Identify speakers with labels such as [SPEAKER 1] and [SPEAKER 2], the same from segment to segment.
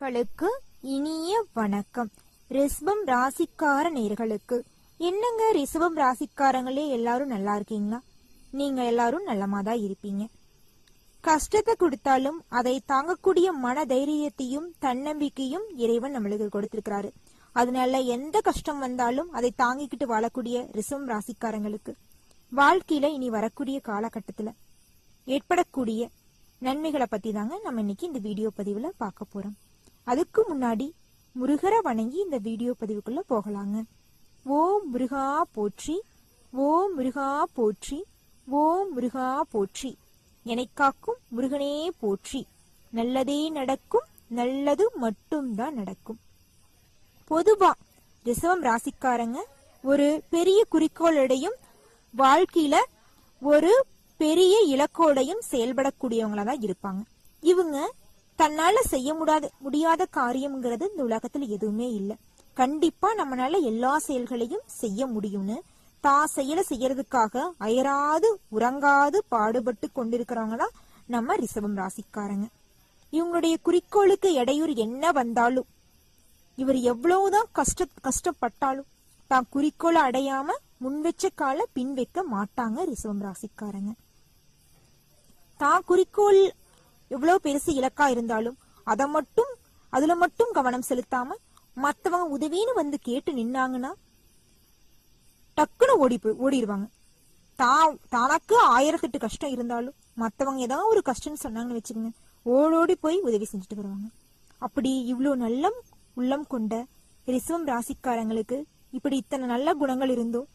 [SPEAKER 1] களுக்கு இனிய வணக்கம். ரிஷபம் ராசிக்கார நேர்களுக்கு என்னங்க, ரிஷபம் ராசிக்காரங்களே எல்லாரும் நல்லா இருக்கீங்களா? நீங்க எல்லாரும் நல்லமாதான் இருப்பீங்க. கஷ்டத்தை கொடுத்தாலும் அதை தாங்கக்கூடிய மன தைரியத்தையும் தன்னம்பிக்கையும் இறைவன் நம்மளுக்கு கொடுத்திருக்கிறாரு. அதனால எந்த கஷ்டம் வந்தாலும் அதை தாங்கிக்கிட்டு வாழக்கூடிய ரிஷபம் ராசிக்காரங்களுக்கு வாழ்க்கையில இனி வரக்கூடிய காலகட்டத்துல ஏற்படக்கூடிய நன்மைகளை பத்தி தாங்க நம்ம இன்னைக்கு இந்த வீடியோ பதிவுல பார்க்க போறோம். அதுக்கு முன்னாடி முருகரை வணங்கி இந்த வீடியோ பதிவுக்குள்ள போகலாங்க. ஓம் முருகா போற்றி, ஓம் முருகா போற்றி, ஓம் முருகா போற்றி, என்னை காக்கும் முருகனே போற்றி, நல்லதே நடக்கும், நல்லது மட்டும்தான் நடக்கும். பொதுவா ரிஷபம் ராசிக்காரங்க ஒரு பெரிய குறிக்கோளோடையும் வாழ்க்கையில ஒரு பெரிய இலக்கோடையும் செயல்படக்கூடியவங்களா தான் இருப்பாங்க. இவங்க தன்னால செய்ய முடியாத காரியம்ங்கிறது இந்த உலகத்துல எதுவுமே இல்லை. கண்டிப்பா நம்மளால எல்லா செயல்களையும் செய்ய முடியும்னு தான் செயலை செய்யறதுக்காக அயராது உறங்காது பாடுபட்டு கொண்டிருக்கிறவங்க தான் நம்ம ரிஷபம் ராசிக்காரங்க. இவங்களுடைய குறிக்கோளுக்கு இடையூறு என்ன வந்தாலும், இவர் எவ்வளவுதான் கஷ்டப்பட்டாலும் தான் குறிக்கோளை அடையாம முன் வச்ச கால பின் வைக்க மாட்டாங்க ரிஷபம் ராசிக்காரங்க. தான் குறிக்கோள் எவ்வளவு பெருசு இலக்கா இருந்தாலும் அதுல மட்டும் கவனம் செலுத்தாம மத்தவங்க உதவின்னு வந்து கேட்டு நின்னாங்கன்னா டக்குன்னு ஓடிடுவாங்க. தனக்கு 1008 கஷ்டம் இருந்தாலும் மத்தவங்க ஏதாவது ஒரு கஷ்டம் சொன்னாங்கன்னு வச்சுக்கோங்க, ஓடோடி போய் உதவி செஞ்சுட்டு வருவாங்க. அப்படி இவ்வளவு நல்ல உள்ளம் கொண்ட ரிஷபம் ராசிக்காரங்களுக்கு இப்படி இத்தனை நல்ல குணங்கள் இருந்தும்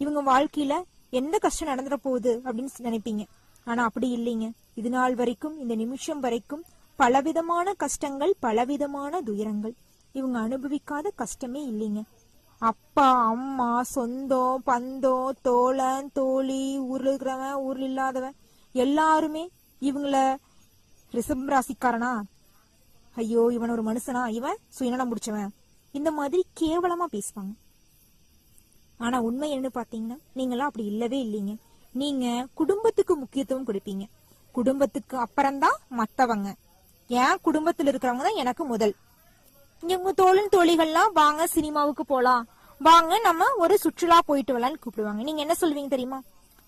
[SPEAKER 1] இவங்க வாழ்க்கையில எந்த கஷ்டம் நடந்துட போகுது அப்படின்னு நினைப்பீங்க. ஆனா அப்படி இல்லைங்க. இது நாள் வரைக்கும், இந்த நிமிஷம் வரைக்கும் பலவிதமான கஷ்டங்கள், பலவிதமான துயரங்கள், இவங்க அனுபவிக்காத கஷ்டமே இல்லைங்க. அப்பா அம்மா, சொந்தம் பந்தம், தோழன் தோழி, ஊர்ல இருக்கிறவன் ஊர்ல இல்லாதவன் எல்லாருமே இவங்கள ரிஷபம் ராசிக்காரனா, ஐயோ இவன் ஒரு மனுஷனா, இவன் சுயநலம் முடிச்சவன், இந்த மாதிரி கேவலமா பேசுவாங்க. ஆனா உண்மை என்ன பாத்தீங்கன்னா, நீங்களாம் அப்படி இல்லவே இல்லைங்க. நீங்க குடும்பத்துக்கு முக்கியத்துவம் கொடுப்பீங்க. குடும்பத்துக்கு அப்புறம்தான் மத்தவங்க. என் குடும்பத்துல இருக்கிறவங்க தான் எனக்கு முதல். உங்க தோழன் தோழிகள்லாம் வாங்க சினிமாவுக்கு போலாம், வாங்க நம்ம ஒரு சுற்றுலா போயிட்டு வரலான்னு கூப்பிடுவாங்க. நீங்க என்ன சொல்லுவீங்க தெரியுமா?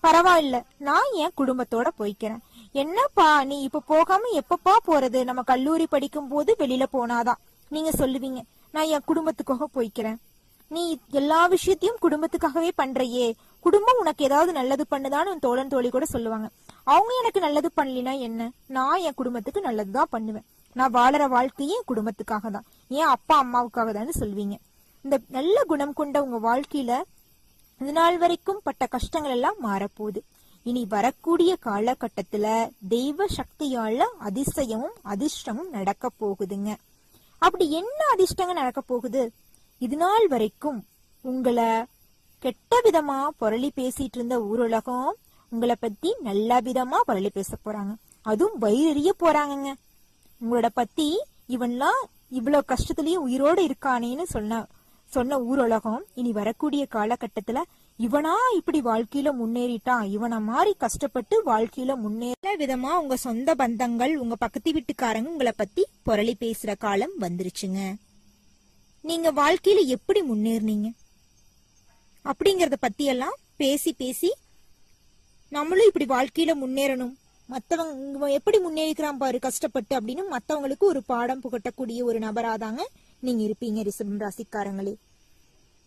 [SPEAKER 1] பரவாயில்ல, நான் என் குடும்பத்தோட போய்க்கிறேன். என்னப்பா நீ இப்ப போகாம எப்பப்பா போறது, நம்ம கல்லூரி படிக்கும் போது வெளியில போனாதான் நீங்க சொல்லுவீங்க நான் என் குடும்பத்துக்காக போய்க்கிறேன். நீ எல்லா விஷயத்தையும் குடும்பத்துக்காகவே பண்றையே, குடும்பம் உனக்கு ஏதாவது நல்லது பண்ணுதான்னு உன் தோழன் தோழி கூட சொல்லுவாங்க. அவங்க எனக்கு நல்லது பண்ணலினா என்ன, நான் என் குடும்பத்துக்கு நல்லதுதான் பண்ணுவேன். நான் வாழற வாழ்க்கையே என் குடும்பத்துக்காக தான், ஏன் அப்பா அம்மாவுக்காக தான் சொல்வீங்க. இந்த நல்ல குணம் கொண்ட உங்க வாழ்க்கையில இது நாள் வரைக்கும் பட்ட கஷ்டங்கள் எல்லாம் மாறப்போகுது. இனி வரக்கூடிய காலகட்டத்துல தெய்வ சக்தியால அதிசயமும் அதிர்ஷ்டமும் நடக்க போகுதுங்க. அப்படி என்ன அதிர்ஷ்டங்கள் நடக்க போகுது? இது நாள் வரைக்கும் உங்களை கெட்ட விதமா புரளி பேசிட்டு இருந்த ஊருலகம் உங்களை பத்தி நல்ல விதமா புரளி பேச போறாங்க. அதுவும் வயிறெறிய போறாங்கங்க. உங்களோட பத்தி இவன்லாம் இவ்வளவு கஷ்டத்திலயும் உயிரோடு இருக்கானேன்னு சொன்ன ஊருலகம் இனி வரக்கூடிய காலகட்டத்துல இவனா இப்படி வாழ்க்கையில முன்னேறிட்டான், இவனை மாதிரி கஷ்டப்பட்டு வாழ்க்கையில முன்னேற விதமா உங்க சொந்த பந்தங்கள், உங்க பக்கத்து வீட்டுக்காரங்க உங்களை பத்தி புரளி பேசுற காலம் வந்துருச்சுங்க. நீங்க வாழ்க்கையில எப்படி முன்னேறினீங்க அப்படிங்கறத பத்தி எல்லாம் பேசி பேசி நம்மளும் இப்படி வாழ்க்கையில முன்னேறணும், மத்தவங்க எப்படி முன்னேறிக்கிறான் பாரு கஷ்டப்பட்டு அப்படின்னு மத்தவங்களுக்கு ஒரு பாடம் புகட்டக்கூடிய ஒரு நபராதாங்க நீங்க இருப்பீங்க ரிஷபம் ராசிக்காரங்களே.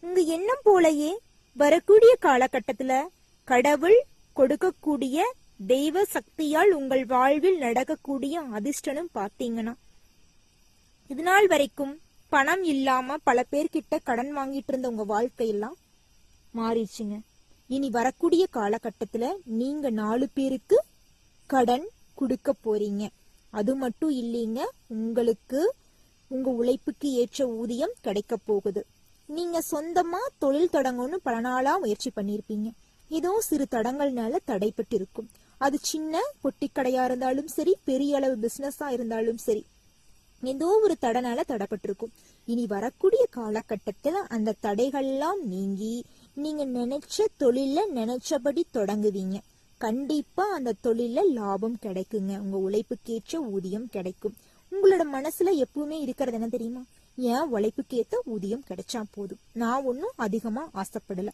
[SPEAKER 1] உங்க எண்ணம் போலயே வரக்கூடிய காலகட்டத்துல கடவுள் கொடுக்கக்கூடிய தெய்வ சக்தியால் உங்கள் வாழ்வில் நடக்கக்கூடிய அதிர்ஷ்டம் பாத்தீங்கன்னா, இது நாள் வரைக்கும் பணம் இல்லாம பல பேர்கிட்ட கடன் வாங்கிட்டு இருந்த உங்க வாழ்க்கையெல்லாம் மாறிடுச்சுங்க. இனி வரக்கூடிய காலகட்டத்துல நீங்க 4 பேருக்கு கடன் கொடுக்க போறீங்க. அது மட்டும் இல்லைங்க, உங்களுக்கு உங்க உழைப்புக்கு ஏற்ற ஊதியம் கிடைக்க போகுது. நீங்க சொந்தமா தொழில் தொடங்கணும்னு பல நாளா முயற்சி பண்ணிருப்பீங்க. ஏதோ சிறு தடங்கள்னால தடைப்பட்டு இருக்கும். அது சின்ன பொட்டி கடையா இருந்தாலும் சரி, பெரிய அளவு பிசினஸா இருந்தாலும் சரி, ஏதோ ஒரு தடனால தடைப்பட்டிருக்கும். இனி வரக்கூடிய காலகட்டத்துல அந்த தடைகள்லாம் நீங்கி நீங்க நினைச்ச தொழில நினைச்சபடி தொடங்குவீங்க. கண்டிப்பா அந்த தொழில லாபம் கிடைக்குங்க. உங்க உழைப்புக்கேற்ற ஊதியம் கிடைக்கும். உங்க உங்களோட மனசுல எப்பவுமே இருக்கிறது என்ன தெரியுமா? என் உழைப்புக்கு ஏத்த ஊதியம் கிடைச்சா போதும், நான் ஒன்னும் அதிகமா ஆசைப்படல,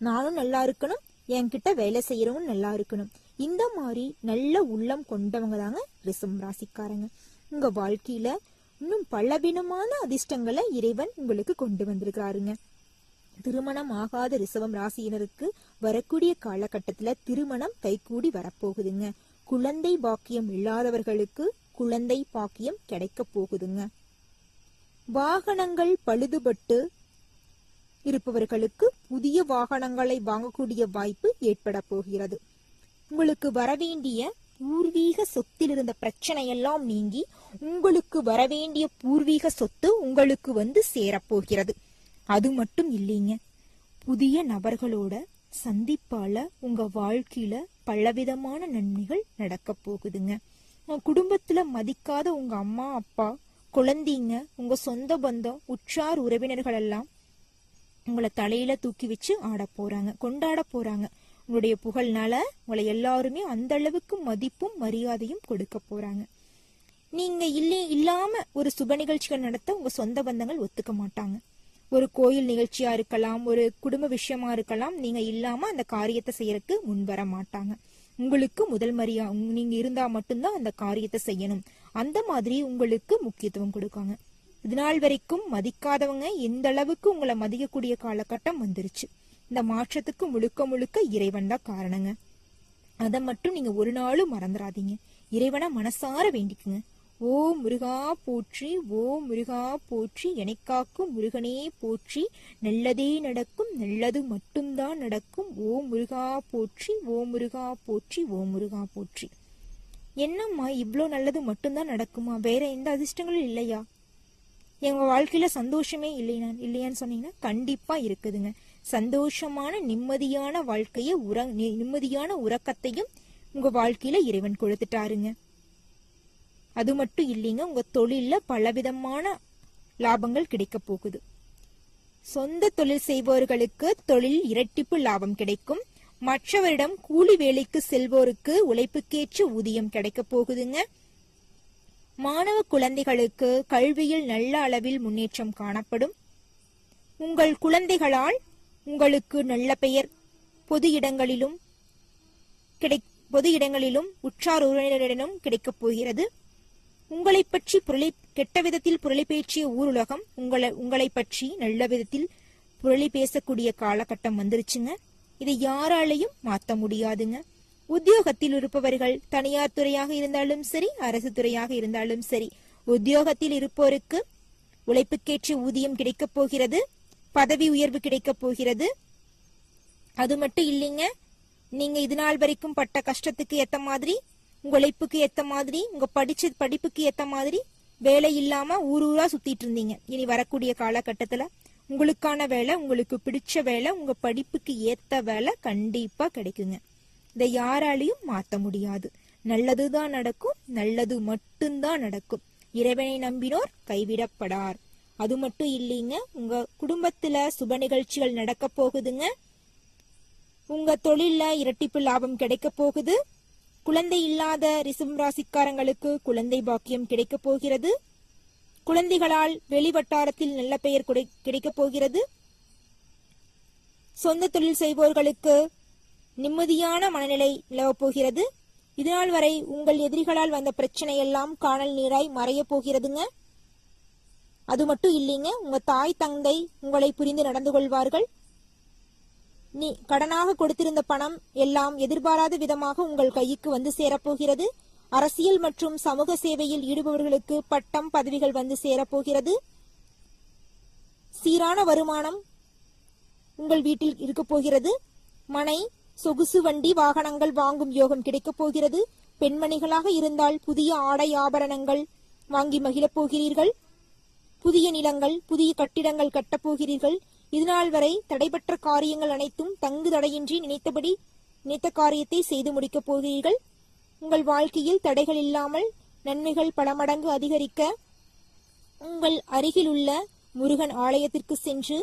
[SPEAKER 1] நானும் நல்லா இருக்கணும், என்கிட்ட வேலை செய்யறவங்க நல்லா இருக்கணும். இந்த மாதிரி நல்ல உள்ளம் கொண்டவங்க தாங்க ரிஷபம் ராசிக்காரங்க. உங்க வாழ்க்கையில இன்னும் பலவிதமான அதிர்ஷ்டங்களை இறைவன் உங்களுக்கு கொண்டு வந்திருக்கிறாருங்க. திருமணம் ஆகாத ரிஷபம் ராசியினருக்கு வரக்கூடிய காலகட்டத்துல திருமணம் கைகூடி வரப்போகுதுங்க. குழந்தை பாக்கியம் இல்லாதவர்களுக்கு குழந்தை பாக்கியம் கிடைக்க போகுதுங்க. வாகனங்கள் பழுதுபட்டு இருப்பவர்களுக்கு புதிய வாகனங்களை வாங்கக்கூடிய வாய்ப்பு ஏற்பட போகிறது. உங்களுக்கு வரவேண்டிய பூர்வீக சொத்தில் இருந்த பிரச்சனை எல்லாம் நீங்கி உங்களுக்கு வரவேண்டிய பூர்வீக சொத்து உங்களுக்கு வந்து சேரப்போகிறது. அது மட்டும் இல்லைங்க, புதிய நபர்களோட சந்திப்பால உங்க வாழ்க்கையில பலவிதமான நன்மைகள் நடக்க போகுதுங்க. குடும்பத்துல மதிக்காத உங்க அம்மா அப்பா, குழந்தைங்க, உங்க சொந்த பந்தம், உற்றார் உறவினர்கள் எல்லாம் உங்களை தலையில தூக்கி வச்சு ஆட போறாங்க, கொண்டாட போறாங்க. உங்களுடைய புகழ்னால உங்களை எல்லாருமே அந்த அளவுக்கு மதிப்பும் மரியாதையும் கொடுக்க போறாங்க. நீங்க இல்லாம ஒரு சுப நிகழ்ச்சிகள் நடத்த உங்க சொந்த பந்தங்கள் ஒத்துக்க மாட்டாங்க. ஒரு கோயில் நிகழ்ச்சியா இருக்கலாம், ஒரு குடும்ப விஷயமா இருக்கலாம், நீங்க இல்லாம அந்த காரியத்தை செய்யறதுக்கு முன்வர மாட்டாங்க. உங்களுக்கு முதல் நீங்க இருந்தா மட்டும்தான் அந்த காரியத்தை செய்யணும், அந்த மாதிரி உங்களுக்கு முக்கியத்துவம் கொடுக்காங்க. இதனால் வரைக்கும் மதிக்காதவங்க எந்த அளவுக்கு உங்களை மதிக்கக்கூடிய காலகட்டம் வந்துருச்சு. இந்த மாற்றத்துக்கு முழுக்க முழுக்க இறைவன் தான் காரணங்க. அதை மட்டும் நீங்க ஒரு நாளும் மறந்துடாதீங்க. இறைவனை மனசார வேண்டிக்குங்க. ஓ முருகா போற்றி, ஓ முருகா போற்றி, எனக்காக்கும் முருகனே போற்றி, நல்லதே நடக்கும், நல்லது மட்டும்தான் நடக்கும், ஓ முருகா போற்றி, ஓ முருகா போற்றி, ஓ முருகா போற்றி. என்னம்மா இவ்வளோ நல்லது மட்டும்தான் நடக்குமா, வேற எந்த அதிர்ஷ்டங்களும் இல்லையா, எங்க வாழ்க்கையில சந்தோஷமே இல்லையான்னு சொன்னீங்கன்னா கண்டிப்பா இருக்குதுங்க. சந்தோஷமான நிம்மதியான வாழ்க்கைய நிம்மதியான உறக்கத்தையும் உங்க வாழ்க்கையில இறைவன் கொடுத்துட்டாருங்க. அது மட்டும் இல்லைங்க, உங்க தொழில்ல பலவிதமான லாபங்கள் கிடைக்க போகுது. சொந்த தொழில் செய்பவர்களுக்கு தொழில் இரட்டிப்பு லாபம் கிடைக்கும். மற்றவரிடம் கூலி வேலைக்கு செல்வோருக்கு உழைப்புக்கேற்ற ஊதியம் கிடைக்க போகுதுங்க. மாணவ குழந்தைகளுக்கு கல்வியில் நல்ல அளவில் முன்னேற்றம் காணப்படும். உங்கள் குழந்தைகளால் உங்களுக்கு நல்ல பெயர் பொது இடங்களிலும் உற்றார் உறவினரிடமும் கிடைக்கப் போகிறது. உங்களை பற்றி கெட்ட விதத்தில் புரளி பேச்சிய ஊருலகம் உங்களை பற்றி நல்ல விதத்தில் புரளி பேசக்கூடிய காலகட்டம் வந்துருச்சுங்க. இதை யாராலையும் மாற்ற முடியாதுங்க. உத்தியோகத்தில் இருப்பவர்கள் தனியார் துறையாக இருந்தாலும் சரி, அரசு துறையாக இருந்தாலும் சரி, உத்தியோகத்தில் இருப்போருக்கு உழைப்புக்கேற்ற ஊதியம் கிடைக்கப் போகிறது, பதவி உயர்வு கிடைக்கப் போகிறது. அது மட்டும் இல்லைங்க, நீங்க இது நாள் வரைக்கும் பட்ட கஷ்டத்துக்கு ஏத்த மாதிரி, உங்க உழைப்புக்கு ஏத்த மாதிரி, உங்க படிப்புக்கு ஏத்த மாதிரி வேலை இல்லாம ஊரூரா சுத்திட்டு இருந்தீங்க. இனி வரக்கூடிய காலகட்டத்துல உங்களுக்கான வேலை, உங்களுக்கு பிடிச்ச வேலை, உங்க படிப்புக்கு ஏத்த வேலை கண்டிப்பா கிடைக்குங்க. இதை யாராலையும் மாத்த முடியாது. நல்லதுதான் நடக்கும், நல்லது மட்டும்தான் நடக்கும். இறைவனை நம்பினோர் கைவிடப்படார். அது மட்டும் இல்லைங்க, உங்க குடும்பத்துல சுப நிகழ்ச்சிகள் நடக்க போகுதுங்க. உங்க தொழில்ல இரட்டிப்பு லாபம் கிடைக்க போகுது. குழந்தை இல்லாத ரிஷபம் ராசிக்காரங்களுக்கு குழந்தை பாக்கியம் கிடைக்க போகிறது. குழந்தைகளால் வெளிவட்டாரத்தில் நல்ல பெயர் கிடைக்க போகிறது. சொந்த தொழில் செய்வோர்களுக்கு நிம்மதியான மனநிலை நிலவப் போகிறது. இதனால் வரை உங்கள் எதிரிகளால் வந்த பிரச்சனை எல்லாம் காணல் நீராய் மறைய போகிறதுங்க. அது மட்டும் இல்லைங்க, உங்க தாய் தந்தை உங்களை புரிந்து நடந்து கொள்வார்கள். நீ கடனாக கொடுத்திருந்த பணம் எல்லாம் எதிர்பாராத விதமாக உங்கள் கைக்கு வந்து சேரப்போகிறது. அரசியல் மற்றும் சமூக சேவையில் ஈடுபவர்களுக்கு பட்டம் பதவிகள் வந்து சேரப்போகிறது. சீரான வருமானம் உங்கள் வீட்டில் இருக்க போகிறது. மனை, சொகுசு வண்டி, வாகனங்கள் வாங்கும் யோகம் கிடைக்கப் போகிறது. பெண்மணிகளாக இருந்தால் புதிய ஆடை ஆபரணங்கள் வாங்கி மகிழப் போகிறீர்கள். புதிய நிலங்கள், புதிய கட்டிடங்கள் கட்டப்போகிறீர்கள். இதுநாள் வரை தடைபற்ற காரியங்கள் அனைத்தும் தங்கு தடையின்றி நினைத்த காரியத்தை செய்து முடிக்கப் போகிறீர்கள். உங்கள் வாழ்க்கையில் தடைகள் இல்லாமல் நன்மைகள் பல மடங்கு அதிகரிக்க உங்கள் அருகில் உள்ள முருகன் ஆலயத்திற்கு சென்று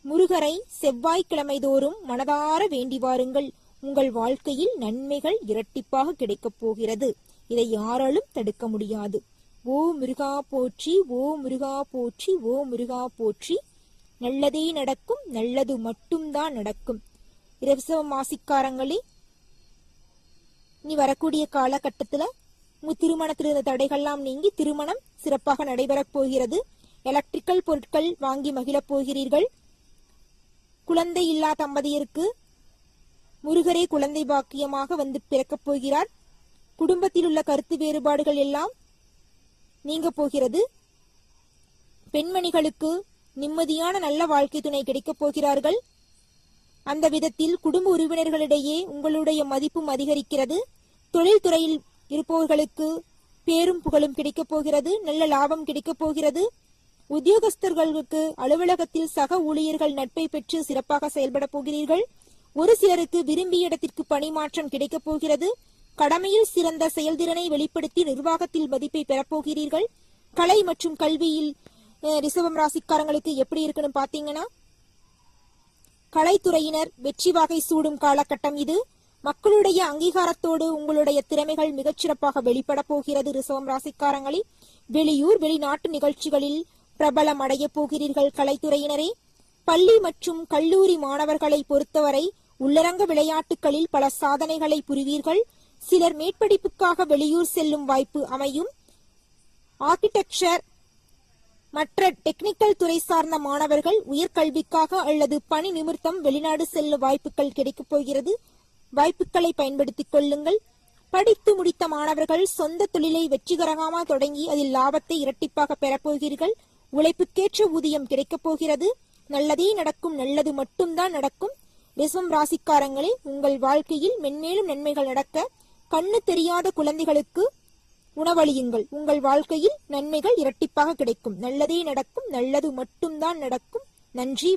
[SPEAKER 1] முருகரை செவ்வாய்க்கிழமை தோறும் மனதார வேண்டி வாருங்கள். உங்கள் வாழ்க்கையில் நன்மைகள் இரட்டிப்பாக கிடைக்கப் போகிறது. இதை யாராலும் தடுக்க முடியாது. ஓ முருகா போற்றி, ஓ முருகா போற்றி, ஓ முருகா போற்றி. நல்லதே நடக்கும், நல்லது மட்டும்தான் நடக்கும். ரிஷப மாசிக்காரங்களே, இனி வரக்கூடிய காலகட்டத்துல உங்க திருமணத்தில் இருந்த தடைகள்லாம் நீங்கி திருமணம் சிறப்பாக நடைபெறப் போகிறது. எலக்ட்ரிக்கல் பொருட்கள் வாங்கி மகிழப் போகிறீர்கள். குழந்தை இல்லா தம்பதியருக்கு முருகரே குழந்தை பாக்கியமாக வந்து பிறக்கப் போகிறார். குடும்பத்தில் உள்ள கருத்து வேறுபாடுகள் எல்லாம் நீங்க போகிறது. பெண்மணிகளுக்கு நிம்மதியான நல்ல வாழ்க்கை துணை கிடைக்கப் போகிறார்கள். அந்த விதத்தில் குடும்ப உறவினர்களிடையே உங்களுடைய மதிப்பும் அதிகரிக்கிறது. தொழில் துறையில் இருப்பவர்களுக்கு பேரும் புகழும் கிடைக்கப் போகிறது. நல்ல லாபம் கிடைக்கப் போகிறது. உத்தியோகஸ்தர்களுக்கு அலுவலகத்தில் சக ஊழியர்கள் நட்பை பெற்று சிறப்பாக செயல்பட போகிறீர்கள். ஒரு சிலருக்கு விரும்பிய இடத்திற்கு பணிமாற்றம் கிடைக்கப் போகிறது. கடமையில் சிறந்த செயல்திறனை வெளிப்படுத்தி நிர்வாகத்தில் மதிப்பை பெறப்போகிறீர்கள். கலை மற்றும் கல்வியில் ரிஷபம் ராசிக்காரங்களுக்கு எப்படி இருக்குன்னு பாத்தீங்கன்னா, கலைத்துறையினர் வெற்றி வாகை சூடும் காலகட்டம் இது. மக்களுடைய அங்கீகாரத்தோடு உங்களுடைய திறமைகள் மிகச்சிறப்பாக வெளிப்பட போகிறது. ரிஷபம் ராசிக்காரங்களே, வெளியூர் வெளிநாட்டு நிகழ்ச்சிகளில் பிரபலம் அடைய போகிறீர்கள். கலைத்துறையினரே, பள்ளி மற்றும் கல்லூரி மாணவர்களை பொறுத்தவரை உள்ளரங்க விளையாட்டுகளில் பல சாதனைகளை புரிவீர்கள். சிலர் மேற்படிப்புக்காக வெளியூர் செல்லும் வாய்ப்பு அமையும். ஆர்கிடெக்சர் மற்ற டெக்னிக்கல் துறை சார்ந்த மாணவர்கள் உயர்கல்விக்காக அல்லது பணி நிமித்தம் வெளிநாடு செல்லும் வாய்ப்புகள் கிடைக்கப் போகிறது. வாய்ப்புகளை பயன்படுத்திக் கொள்ளுங்கள். படித்து முடித்த மாணவர்கள் சொந்த தொழிலை வெற்றிகரமாக தொடங்கி அதில் லாபத்தை இரட்டிப்பாக பெறப்போகிறீர்கள். உழைப்புக்கேற்ற ஊதியம் கிடைக்கப் போகிறது. நல்லதே நடக்கும், நல்லது மட்டும்தான் நடக்கும். ரிஷபம் ராசிக்காரங்களே, உங்கள் வாழ்க்கையில் மென்மேலும் நன்மைகள் நடக்க கண்ணு தெரியாத குழந்தைகளுக்கு உணவளியுங்கள். உங்கள் வாழ்க்கையில் நன்மைகள் இரட்டிப்பாக கிடைக்கும். நல்லதே நடக்கும், நல்லது மட்டும்தான் நடக்கும். நன்றி.